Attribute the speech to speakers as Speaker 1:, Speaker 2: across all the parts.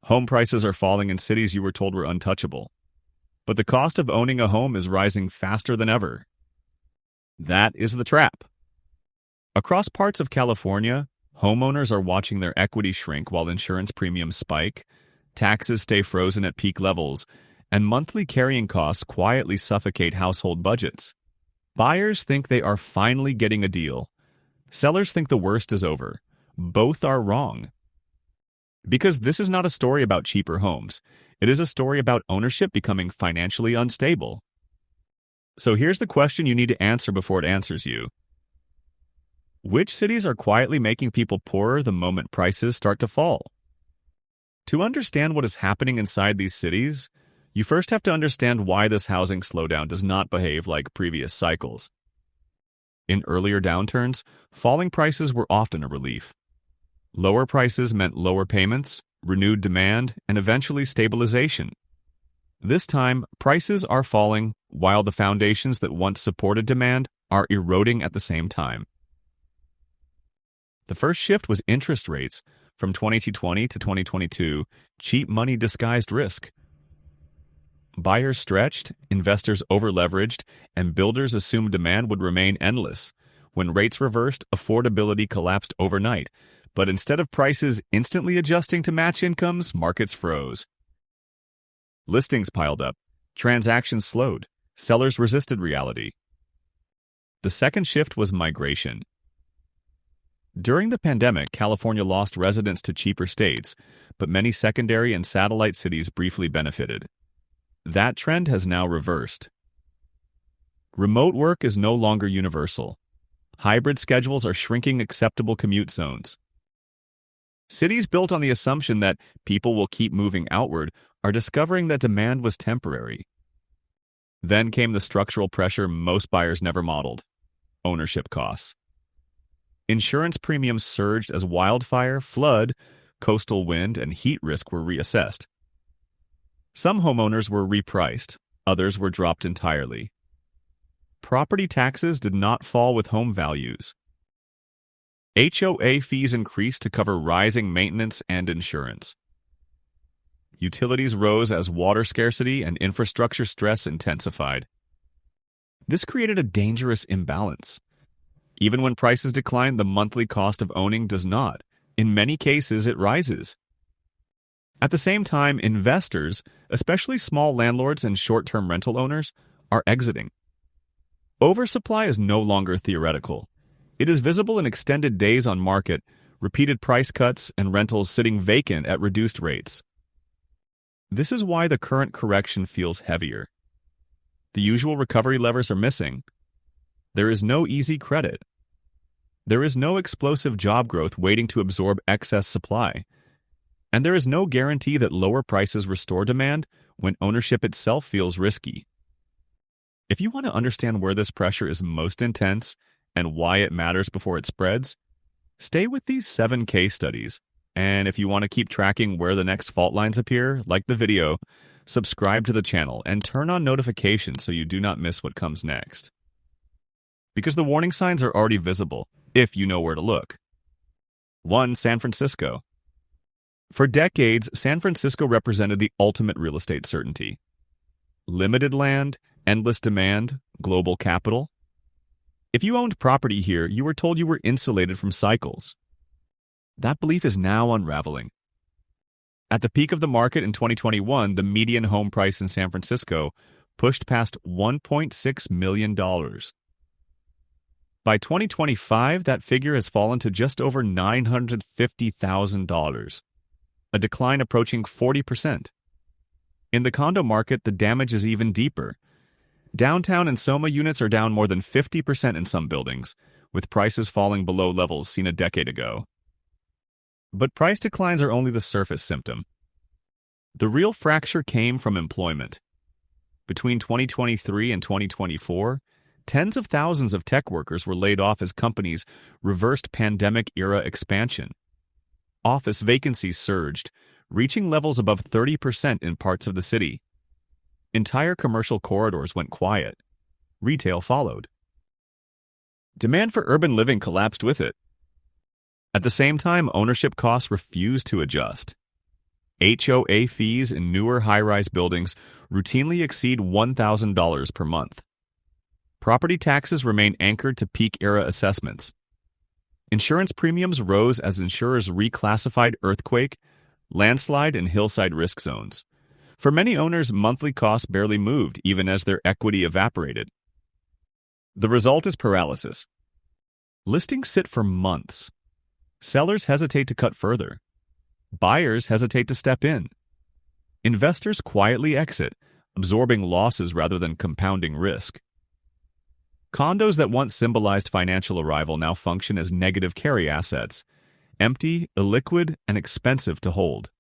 Speaker 1: Home prices are falling in cities you were told were untouchable. But the cost of owning a home is rising faster than ever. That is the trap. Across parts of California, homeowners are watching their equity shrink while insurance premiums spike, taxes stay frozen at peak levels, and monthly carrying costs quietly suffocate household budgets. Buyers think they are finally getting a deal. Sellers think the worst is over. Both are wrong. Because this is not a story about cheaper homes. It is a story about ownership becoming financially unstable. So here's the question you need to answer before it answers you. Which cities are quietly making people poorer the moment prices start to fall? To understand what is happening inside these cities, you first have to understand why this housing slowdown does not behave like previous cycles. In earlier downturns, falling prices were often a relief. Lower prices meant lower payments, renewed demand, and eventually stabilization. This time, prices are falling while the foundations that once supported demand are eroding at the same time. The first shift was interest rates. From 2020 to 2022, cheap money disguised risk. Buyers stretched, investors overleveraged, and builders assumed demand would remain endless. When rates reversed, affordability collapsed overnight. But instead of prices instantly adjusting to match incomes, markets froze. Listings piled up. Transactions slowed. Sellers resisted reality. The second shift was migration. During the pandemic, California lost residents to cheaper states, but many secondary and satellite cities briefly benefited. That trend has now reversed. Remote work is no longer universal. Hybrid schedules are shrinking acceptable commute zones. Cities built on the assumption that people will keep moving outward are discovering that demand was temporary. Then came the structural pressure most buyers never modeled: ownership costs. Insurance premiums surged as wildfire, flood, coastal wind, and heat risk were reassessed. Some homeowners were repriced, others were dropped entirely. Property taxes did not fall with home values. HOA fees increased to cover rising maintenance and insurance. Utilities rose as water scarcity and infrastructure stress intensified. This created a dangerous imbalance. Even when prices decline, the monthly cost of owning does not. In many cases, it rises. At the same time, investors, especially small landlords and short-term rental owners, are exiting. Oversupply is no longer theoretical. It is visible in extended days on market, repeated price cuts, and rentals sitting vacant at reduced rates. This is why the current correction feels heavier. The usual recovery levers are missing. There is no easy credit. There is no explosive job growth waiting to absorb excess supply. And there is no guarantee that lower prices restore demand when ownership itself feels risky. If you want to understand where this pressure is most intense and why it matters before it spreads, stay with these 7 case studies. And if you want to keep tracking where the next fault lines appear, like the video, subscribe to the channel and turn on notifications so you do not miss what comes next. Because the warning signs are already visible, if you know where to look. 1. San Francisco. For decades, San Francisco represented the ultimate real estate certainty. Limited land, endless demand, global capital. If you owned property here, you were told you were insulated from cycles. That belief is now unraveling. At the peak of the market in 2021, the median home price in San Francisco pushed past $1.6 million. By 2025, that figure has fallen to just over $950,000, a decline approaching 40%. In the condo market, the damage is even deeper. Downtown and Soma units are down more than 50% in some buildings, with prices falling below levels seen a decade ago. But price declines are only the surface symptom. The real fracture came from employment. Between 2023 and 2024, tens of thousands of tech workers were laid off as companies reversed pandemic-era expansion. Office vacancies surged, reaching levels above 30% in parts of the city. Entire commercial corridors went quiet. Retail followed. Demand for urban living collapsed with it. At the same time, ownership costs refused to adjust. HOA fees in newer high-rise buildings routinely exceed $1,000 per month. Property taxes remain anchored to peak-era assessments. Insurance premiums rose as insurers reclassified earthquake, landslide, and hillside risk zones. For many owners, monthly costs barely moved even as their equity evaporated. The result is paralysis. Listings sit for months. Sellers hesitate to cut further. Buyers hesitate to step in. Investors quietly exit, absorbing losses rather than compounding risk. Condos that once symbolized financial arrival now function as negative carry assets, empty, illiquid, and expensive to hold.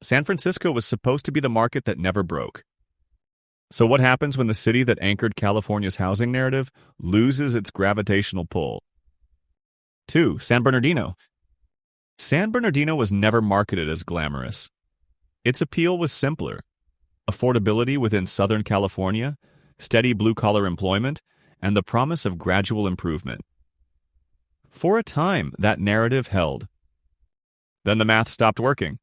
Speaker 1: San Francisco was supposed to be the market that never broke. So what happens when the city that anchored California's housing narrative loses its gravitational pull? 2. San Bernardino. San Bernardino was never marketed as glamorous. Its appeal was simpler: affordability within Southern California, steady blue-collar employment, and the promise of gradual improvement. For a time, that narrative held. Then the math stopped working.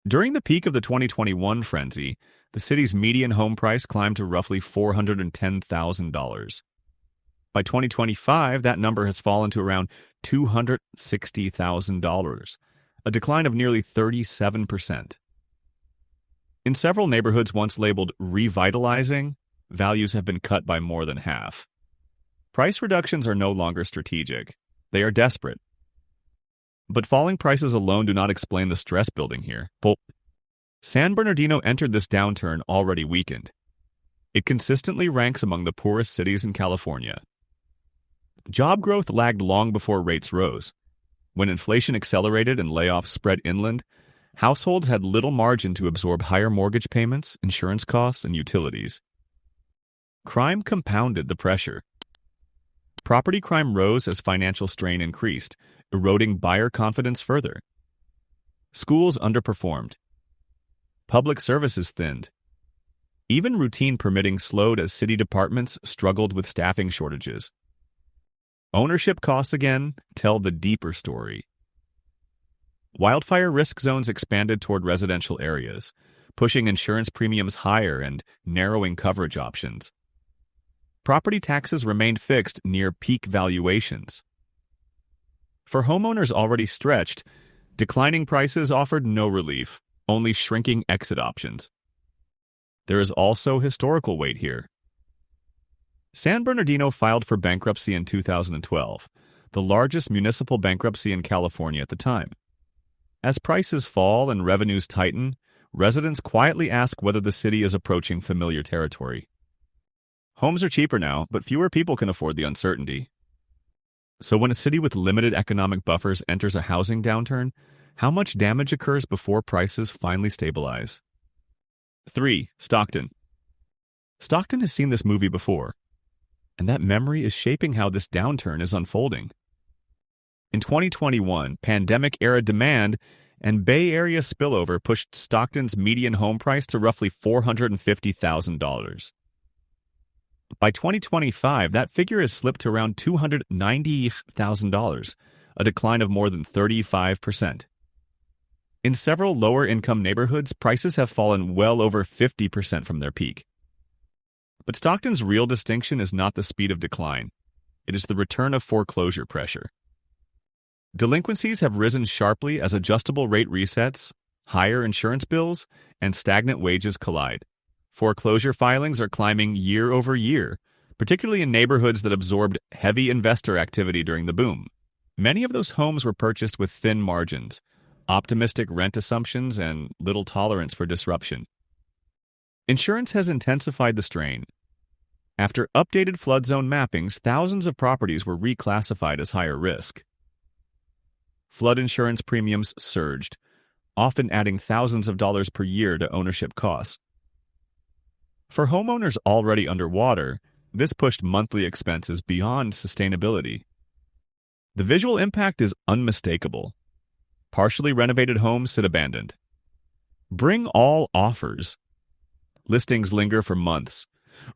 Speaker 1: During the peak of the 2021 frenzy, the city's median home price climbed to roughly $410,000. By 2025, that number has fallen to around $260,000, a decline of nearly 37%. In several neighborhoods once labeled revitalizing, values have been cut by more than half. Price reductions are no longer strategic. They are desperate. But falling prices alone do not explain the stress building here. San Bernardino entered this downturn already weakened. It consistently ranks among the poorest cities in California. Job growth lagged long before rates rose. When inflation accelerated and layoffs spread inland, households had little margin to absorb higher mortgage payments, insurance costs, and utilities. Crime compounded the pressure. Property crime rose as financial strain increased, eroding buyer confidence further. Schools underperformed. Public services thinned. Even routine permitting slowed as city departments struggled with staffing shortages. Ownership costs again tell the deeper story. Wildfire risk zones expanded toward residential areas, pushing insurance premiums higher and narrowing coverage options. Property taxes remained fixed near peak valuations. For homeowners already stretched, declining prices offered no relief, only shrinking exit options. There is also historical weight here. San Bernardino filed for bankruptcy in 2012, the largest municipal bankruptcy in California at the time. As prices fall and revenues tighten, residents quietly ask whether the city is approaching familiar territory. Homes are cheaper now, but fewer people can afford the uncertainty. So when a city with limited economic buffers enters a housing downturn, how much damage occurs before prices finally stabilize? 3. Stockton. Stockton has seen this movie before, and that memory is shaping how this downturn is unfolding. In 2021, pandemic-era demand and Bay Area spillover pushed Stockton's median home price to roughly $450,000. By 2025, that figure has slipped to around $290,000, a decline of more than 35%. In several lower-income neighborhoods, prices have fallen well over 50% from their peak. But Stockton's real distinction is not the speed of decline. It is the return of foreclosure pressure. Delinquencies have risen sharply as adjustable rate resets, higher insurance bills, and stagnant wages collide. Foreclosure filings are climbing year over year, particularly in neighborhoods that absorbed heavy investor activity during the boom. Many of those homes were purchased with thin margins, optimistic rent assumptions, and little tolerance for disruption. Insurance has intensified the strain. After updated flood zone mappings, thousands of properties were reclassified as higher risk. Flood insurance premiums surged, often adding thousands of dollars per year to ownership costs. For homeowners already underwater, this pushed monthly expenses beyond sustainability. The visual impact is unmistakable. Partially renovated homes sit abandoned. Bring all offers. Listings linger for months.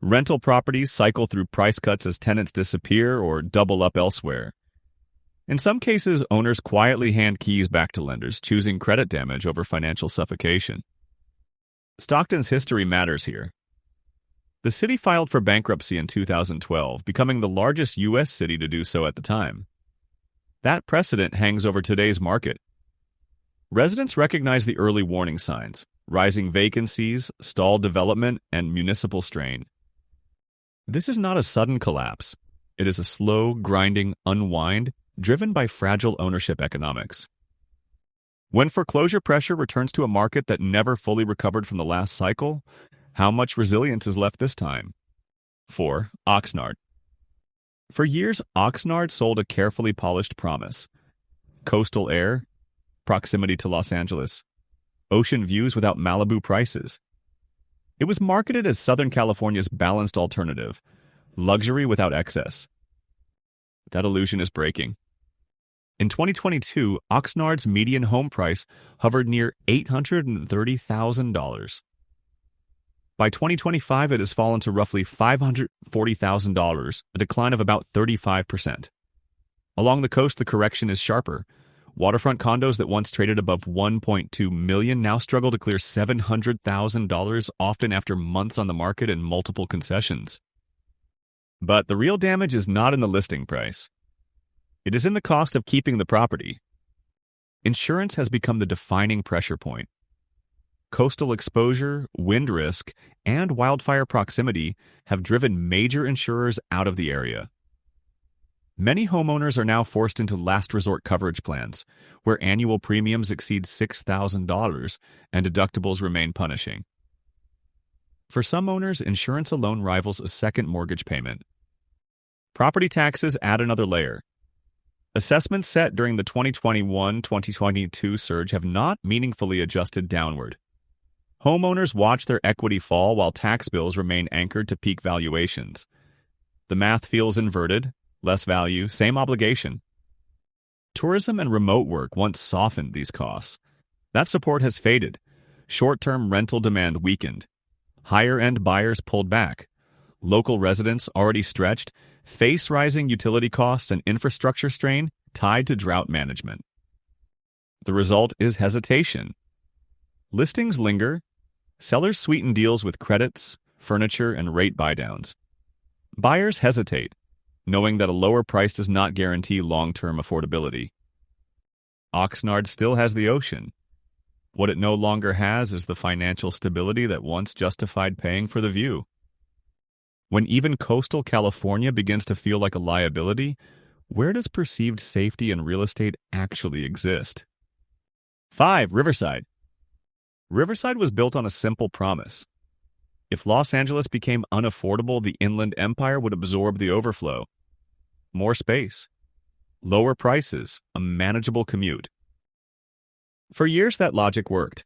Speaker 1: Rental properties cycle through price cuts as tenants disappear or double up elsewhere. In some cases, owners quietly hand keys back to lenders, choosing credit damage over financial suffocation. Stockton's history matters here. The city filed for bankruptcy in 2012, becoming the largest U.S. city to do so at the time. That precedent hangs over today's market. Residents recognize the early warning signs: rising vacancies, stalled development, and municipal strain. This is not a sudden collapse. It is a slow, grinding unwind driven by fragile ownership economics. When foreclosure pressure returns to a market that never fully recovered from the last cycle, how much resilience is left this time? 4. Oxnard. For years, Oxnard sold a carefully polished promise: coastal air, proximity to Los Angeles, ocean views without Malibu prices. It was marketed as Southern California's balanced alternative, luxury without excess. That illusion is breaking. In 2022, Oxnard's median home price hovered near $830,000. By 2025, it has fallen to roughly $540,000, a decline of about 35%. Along the coast, the correction is sharper. Waterfront condos that once traded above $1.2 million now struggle to clear $700,000, often after months on the market and multiple concessions. But the real damage is not in the listing price. It is in the cost of keeping the property. Insurance has become the defining pressure point. Coastal exposure, wind risk, and wildfire proximity have driven major insurers out of the area. Many homeowners are now forced into last resort coverage plans, where annual premiums exceed $6,000 and deductibles remain punishing. For some owners, insurance alone rivals a second mortgage payment. Property taxes add another layer. Assessments set during the 2021-2022 surge have not meaningfully adjusted downward. Homeowners watch their equity fall while tax bills remain anchored to peak valuations. The math feels inverted: less value, same obligation. Tourism and remote work once softened these costs. That support has faded. Short-term rental demand weakened. Higher-end buyers pulled back. Local residents, already stretched, face rising utility costs and infrastructure strain tied to drought management. The result is hesitation. Listings linger. Sellers sweeten deals with credits, furniture, and rate buydowns. Buyers hesitate, knowing that a lower price does not guarantee long-term affordability. Oxnard still has the ocean. What it no longer has is the financial stability that once justified paying for the view. When even coastal California begins to feel like a liability, where does perceived safety in real estate actually exist? 5. Riverside. Riverside was built on a simple promise. If Los Angeles became unaffordable, the Inland Empire would absorb the overflow. More space, lower prices, a manageable commute. For years, that logic worked.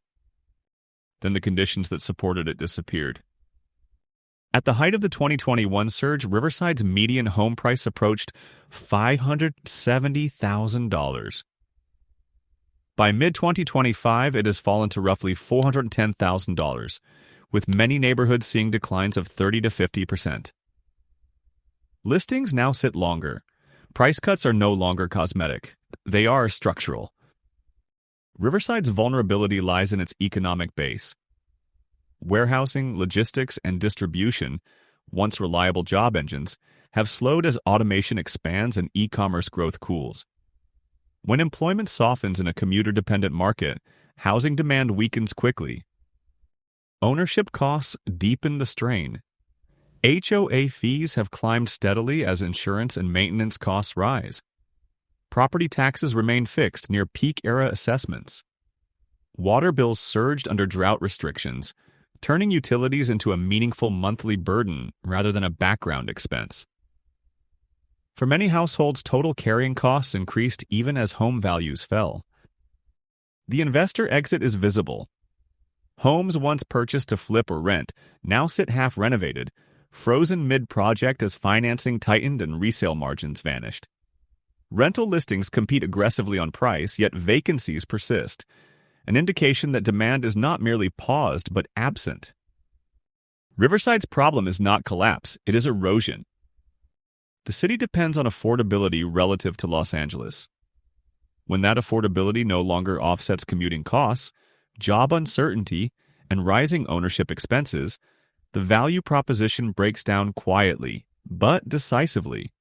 Speaker 1: Then the conditions that supported it disappeared. At the height of the 2021 surge, Riverside's median home price approached $570,000. By mid-2025, it has fallen to roughly $410,000, with many neighborhoods seeing declines of 30 to 50%. Listings now sit longer. Price cuts are no longer cosmetic. They are structural. Riverside's vulnerability lies in its economic base. Warehousing, logistics, and distribution, once reliable job engines, have slowed as automation expands and e-commerce growth cools. When employment softens in a commuter-dependent market, housing demand weakens quickly. Ownership costs deepen the strain. HOA fees have climbed steadily as insurance and maintenance costs rise. Property taxes remain fixed near peak-era assessments. Water bills surged under drought restrictions, turning utilities into a meaningful monthly burden rather than a background expense. For many households, total carrying costs increased even as home values fell. The investor exit is visible. Homes once purchased to flip or rent now sit half-renovated, frozen mid-project as financing tightened and resale margins vanished. Rental listings compete aggressively on price, yet vacancies persist, an indication that demand is not merely paused but absent. Riverside's problem is not collapse, it is erosion. The city depends on affordability relative to Los Angeles. When that affordability no longer offsets commuting costs, job uncertainty, and rising ownership expenses, the value proposition breaks down quietly, but decisively.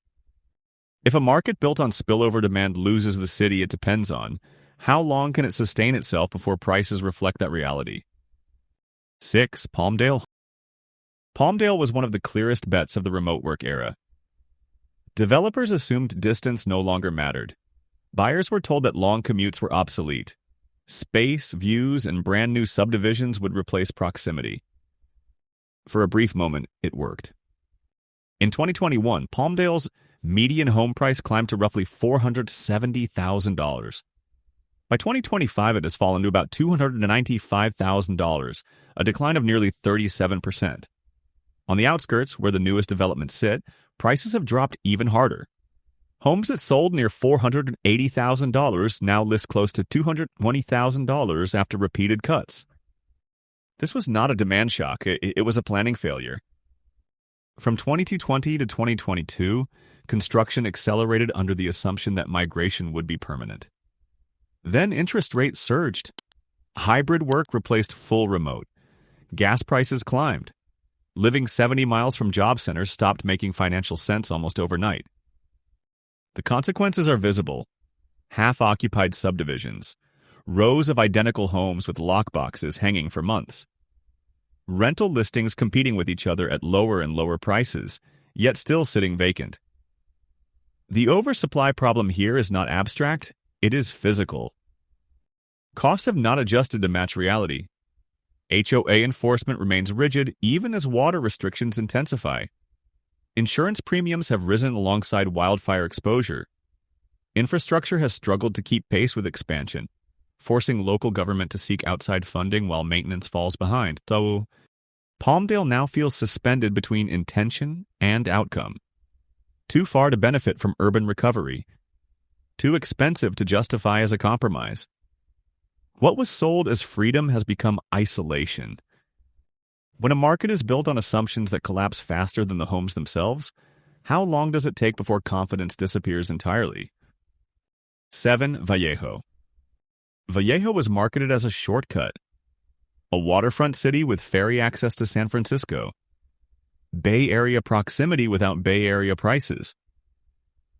Speaker 1: If a market built on spillover demand loses the city it depends on, how long can it sustain itself before prices reflect that reality? 6. Palmdale. Palmdale was one of the clearest bets of the remote work era. Developers assumed distance no longer mattered. Buyers were told that long commutes were obsolete. Space, views, and brand new subdivisions would replace proximity. For a brief moment, it worked. In 2021, Palmdale's median home price climbed to roughly $470,000. By 2025, it has fallen to about $295,000, a decline of nearly 37%. On the outskirts, where the newest developments sit, prices have dropped even harder. Homes that sold near $480,000 now list close to $220,000 after repeated cuts. This was not a demand shock, it was a planning failure. From 2020 to 2022, construction accelerated under the assumption that migration would be permanent. Then interest rates surged. Hybrid work replaced full remote. Gas prices climbed. Living 70 miles from job centers stopped making financial sense almost overnight. The consequences are visible. Half-occupied subdivisions. Rows of identical homes with lockboxes hanging for months. Rental listings competing with each other at lower and lower prices, yet still sitting vacant. The oversupply problem here is not abstract, it is physical. Costs have not adjusted to match reality. HOA enforcement remains rigid even as water restrictions intensify. Insurance premiums have risen alongside wildfire exposure. Infrastructure has struggled to keep pace with expansion, forcing local government to seek outside funding while maintenance falls behind. So, Palmdale now feels suspended between intention and outcome. Too far to benefit from urban recovery. Too expensive to justify as a compromise. What was sold as freedom has become isolation. When a market is built on assumptions that collapse faster than the homes themselves, how long does it take before confidence disappears entirely? 7. Vallejo. Vallejo was marketed as a shortcut. A waterfront city with ferry access to San Francisco. Bay Area proximity without Bay Area prices.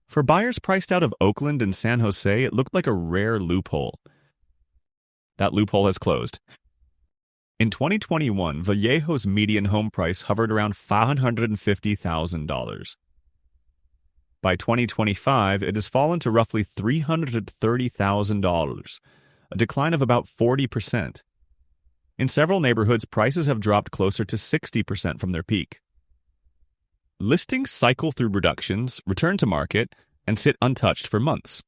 Speaker 1: For buyers priced out of Oakland and San Jose, it looked like a rare loophole. That loophole has closed. In 2021, Vallejo's median home price hovered around $550,000. By 2025, it has fallen to roughly $330,000, a decline of about 40%. In several neighborhoods, prices have dropped closer to 60% from their peak. Listings cycle through reductions, return to market, and sit untouched for months.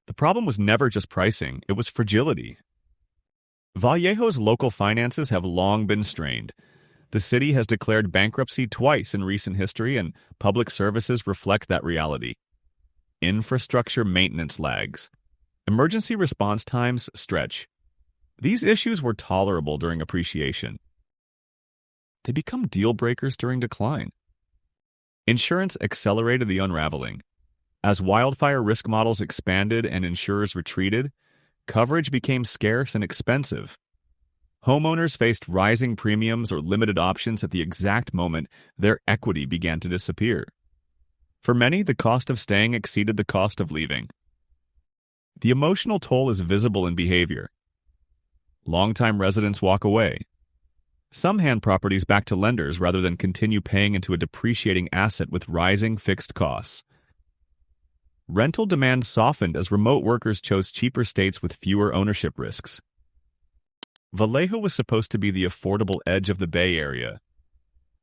Speaker 1: The problem was never just pricing, it was fragility. Vallejo's local finances have long been strained. The city has declared bankruptcy twice in recent history, and public services reflect that reality. Infrastructure maintenance lags. Emergency response times stretch. These issues were tolerable during appreciation. They become deal breakers during decline. Insurance accelerated the unraveling. As wildfire risk models expanded and insurers retreated, coverage became scarce and expensive. Homeowners faced rising premiums or limited options at the exact moment their equity began to disappear. For many, the cost of staying exceeded the cost of leaving. The emotional toll is visible in behavior. Longtime residents walk away. Some hand properties back to lenders rather than continue paying into a depreciating asset with rising fixed costs. Rental demand softened as remote workers chose cheaper states with fewer ownership risks. Vallejo was supposed to be the affordable edge of the Bay Area.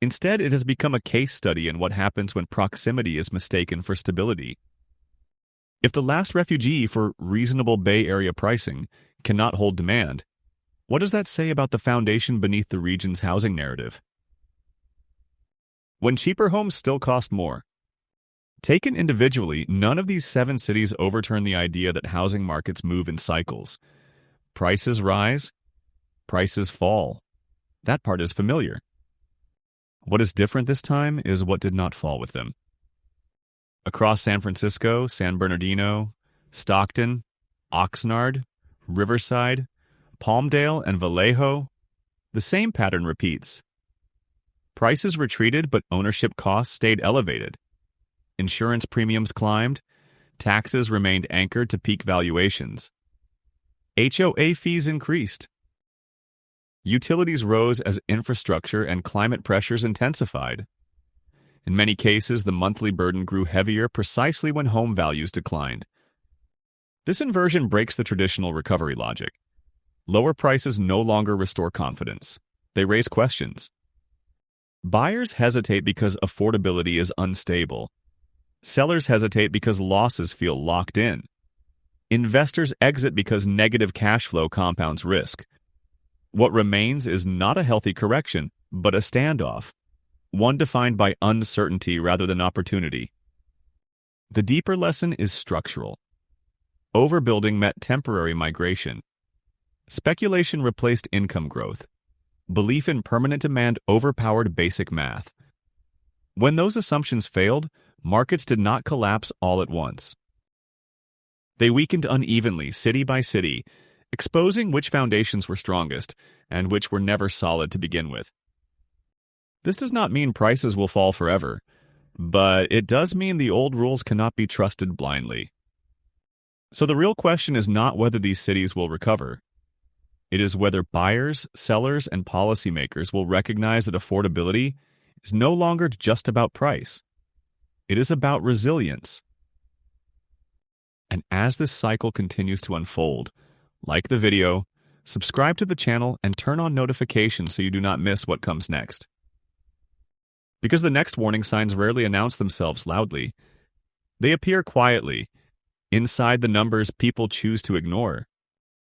Speaker 1: Instead, it has become a case study in what happens when proximity is mistaken for stability. If the last refugee for reasonable Bay Area pricing cannot hold demand, what does that say about the foundation beneath the region's housing narrative? When cheaper homes still cost more. Taken individually, none of these 7 cities overturn the idea that housing markets move in cycles. Prices rise, prices fall. That part is familiar. What is different this time is what did not fall with them. Across San Francisco, San Bernardino, Stockton, Oxnard, Riverside, Palmdale, and Vallejo, the same pattern repeats. Prices retreated, but ownership costs stayed elevated. Insurance premiums climbed, taxes remained anchored to peak valuations. HOA fees increased. Utilities rose as infrastructure and climate pressures intensified. In many cases, the monthly burden grew heavier precisely when home values declined. This inversion breaks the traditional recovery logic. Lower prices no longer restore confidence. They raise questions. Buyers hesitate because affordability is unstable. Sellers hesitate because losses feel locked in. Investors exit because negative cash flow compounds risk. What remains is not a healthy correction, but a standoff, one defined by uncertainty rather than opportunity. The deeper lesson is structural. Overbuilding met temporary migration. Speculation replaced income growth. Belief in permanent demand overpowered basic math. When those assumptions failed, markets did not collapse all at once. They weakened unevenly, city by city, exposing which foundations were strongest and which were never solid to begin with. This does not mean prices will fall forever, but it does mean the old rules cannot be trusted blindly. So the real question is not whether these cities will recover. It is whether buyers, sellers, and policymakers will recognize that affordability is no longer just about price. It is about resilience. And as this cycle continues to unfold, like the video, subscribe to the channel, and turn on notifications so you do not miss what comes next. Because the next warning signs rarely announce themselves loudly. They appear quietly, inside the numbers people choose to ignore.